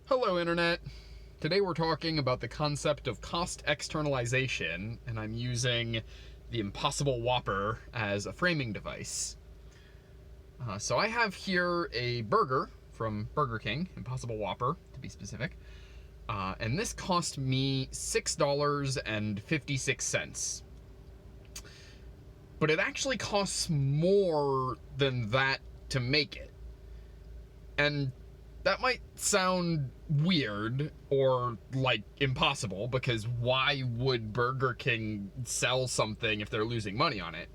Hello, Internet. Today we're talking about the concept of cost externalization, and I'm using the Impossible Whopper as a framing device. So I have here a burger from Burger King, Impossible Whopper to be specific, and this cost me $6.56. But it actually costs more than that to make it. And that might sound weird or like impossible, because why would Burger King sell something if they're losing money on it?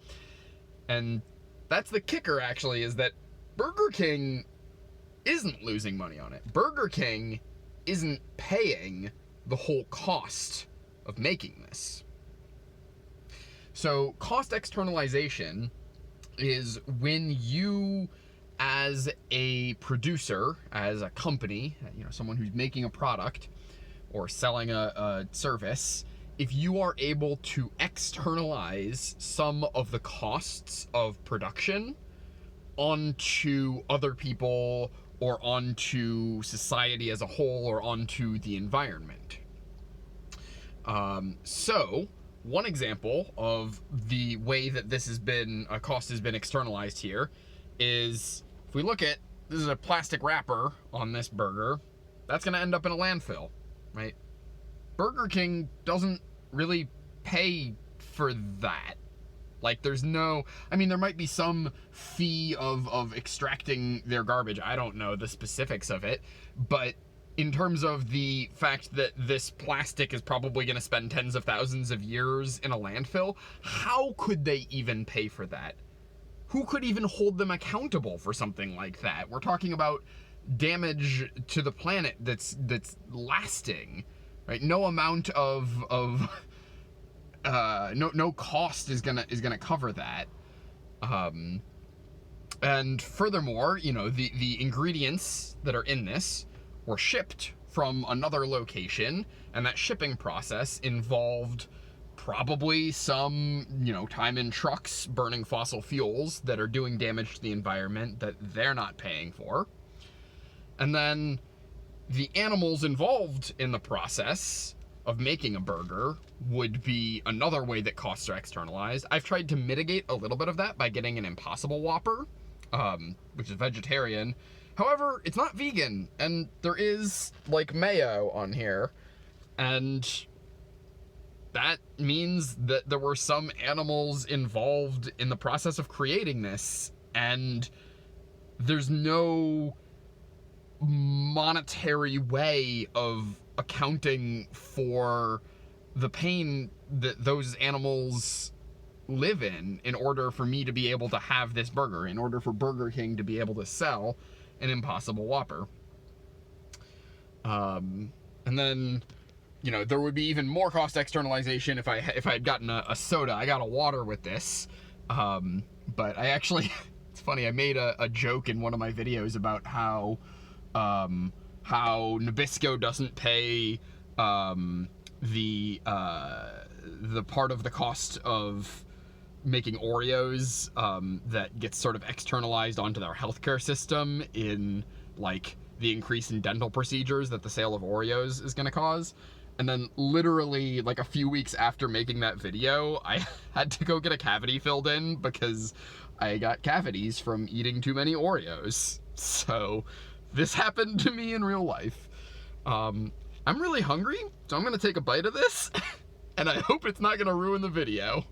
And that's the kicker, actually, is that Burger King isn't losing money on it. Burger King isn't paying the whole cost of making this. So cost externalization is when you, as a producer, as a company, someone who's making a product or selling a service, if you are able to externalize some of the costs of production onto other people or onto society as a whole or onto the environment. So one example of the way that this has been, a cost has been externalized here, is if we look at, this is a plastic wrapper on this burger, that's going to end up in a landfill, right? Burger King doesn't really pay for that. Like, there's no, there might be some fee of extracting their garbage. I don't know the specifics of it, but in terms of the fact that this plastic is probably going to spend tens of thousands of years in a landfill, how could they even pay for that? Who could even hold them accountable for something like that? We're talking about damage to the planet that's lasting, right? No amount of no cost is gonna cover that. And furthermore, the ingredients that are in this were shipped from another location, and that shipping process involved probably some, time in trucks burning fossil fuels that are doing damage to the environment that they're not paying for. And then the animals involved in the process of making a burger would be another way that costs are externalized. I've tried to mitigate a little bit of that by getting an Impossible Whopper, which is vegetarian. However, it's not vegan, and there is, mayo on here, and that means that there were some animals involved in the process of creating this, and there's no monetary way of accounting for the pain that those animals live in order for me to be able to have this burger, in order for Burger King to be able to sell an Impossible Whopper. And then, there would be even more cost externalization if I had gotten a soda. I got a water with this, but I actually, it's funny, I made a joke in one of my videos about how Nabisco doesn't pay the part of the cost of making Oreos that gets sort of externalized onto their healthcare system in, the increase in dental procedures that the sale of Oreos is going to cause. And then literally, a few weeks after making that video, I had to go get a cavity filled in because I got cavities from eating too many Oreos. So this happened to me in real life. I'm really hungry, so I'm going to take a bite of this, and I hope it's not going to ruin the video.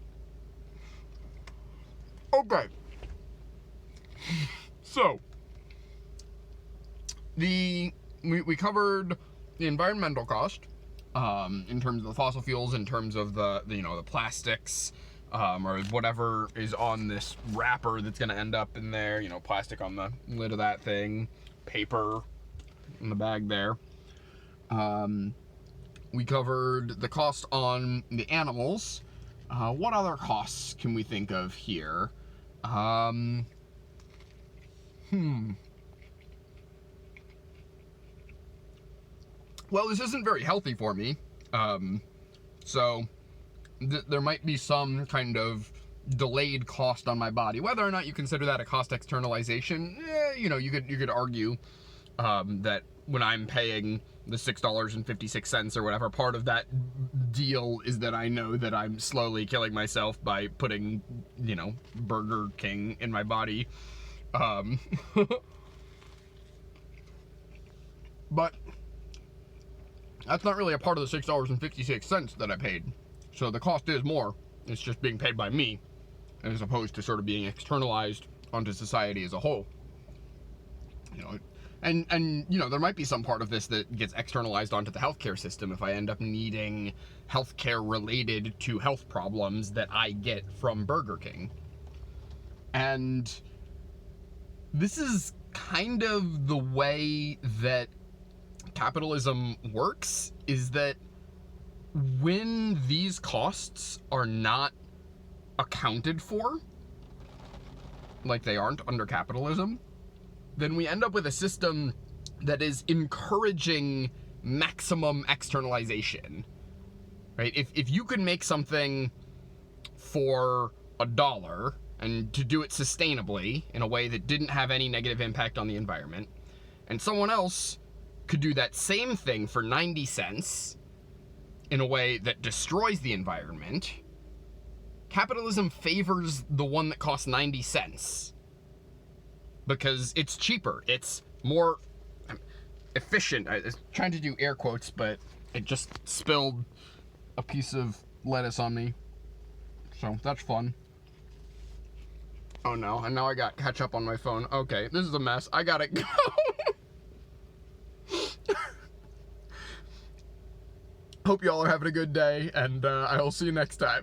Okay. So, we covered the environmental cost, in terms of the fossil fuels, in terms of the plastics, or whatever is on this wrapper that's going to end up in there, plastic on the lid of that thing, paper in the bag there. We covered the cost on the animals. What other costs can we think of here? Well, this isn't very healthy for me. So there might be some kind of delayed cost on my body. Whether or not you consider that a cost externalization, you could argue that when I'm paying the $6.56 or whatever, part of that deal is that I know that I'm slowly killing myself by putting, you know, Burger King in my body. But that's not really a part of the $6.56 that I paid. So the cost is more. It's just being paid by me, as opposed to sort of being externalized onto society as a whole. You know, and you know, there might be some part of this that gets externalized onto the healthcare system if I end up needing healthcare related to health problems that I get from Burger King. And this is kind of the way that capitalism works, is that when these costs are not accounted for, like they aren't under capitalism, then we end up with a system that is encouraging maximum externalization, right? If you could make something for $1 and to do it sustainably in a way that didn't have any negative impact on the environment, and someone else could do that same thing for 90 cents in a way that destroys the environment, capitalism favors the one that costs 90 cents. Because it's cheaper, it's more efficient. I was trying to do air quotes, but it just spilled a piece of lettuce on me. So that's fun. Oh no, and now I got ketchup on my phone. Okay, this is a mess. I gotta go. Hope you all are having a good day, and I'll see you next time.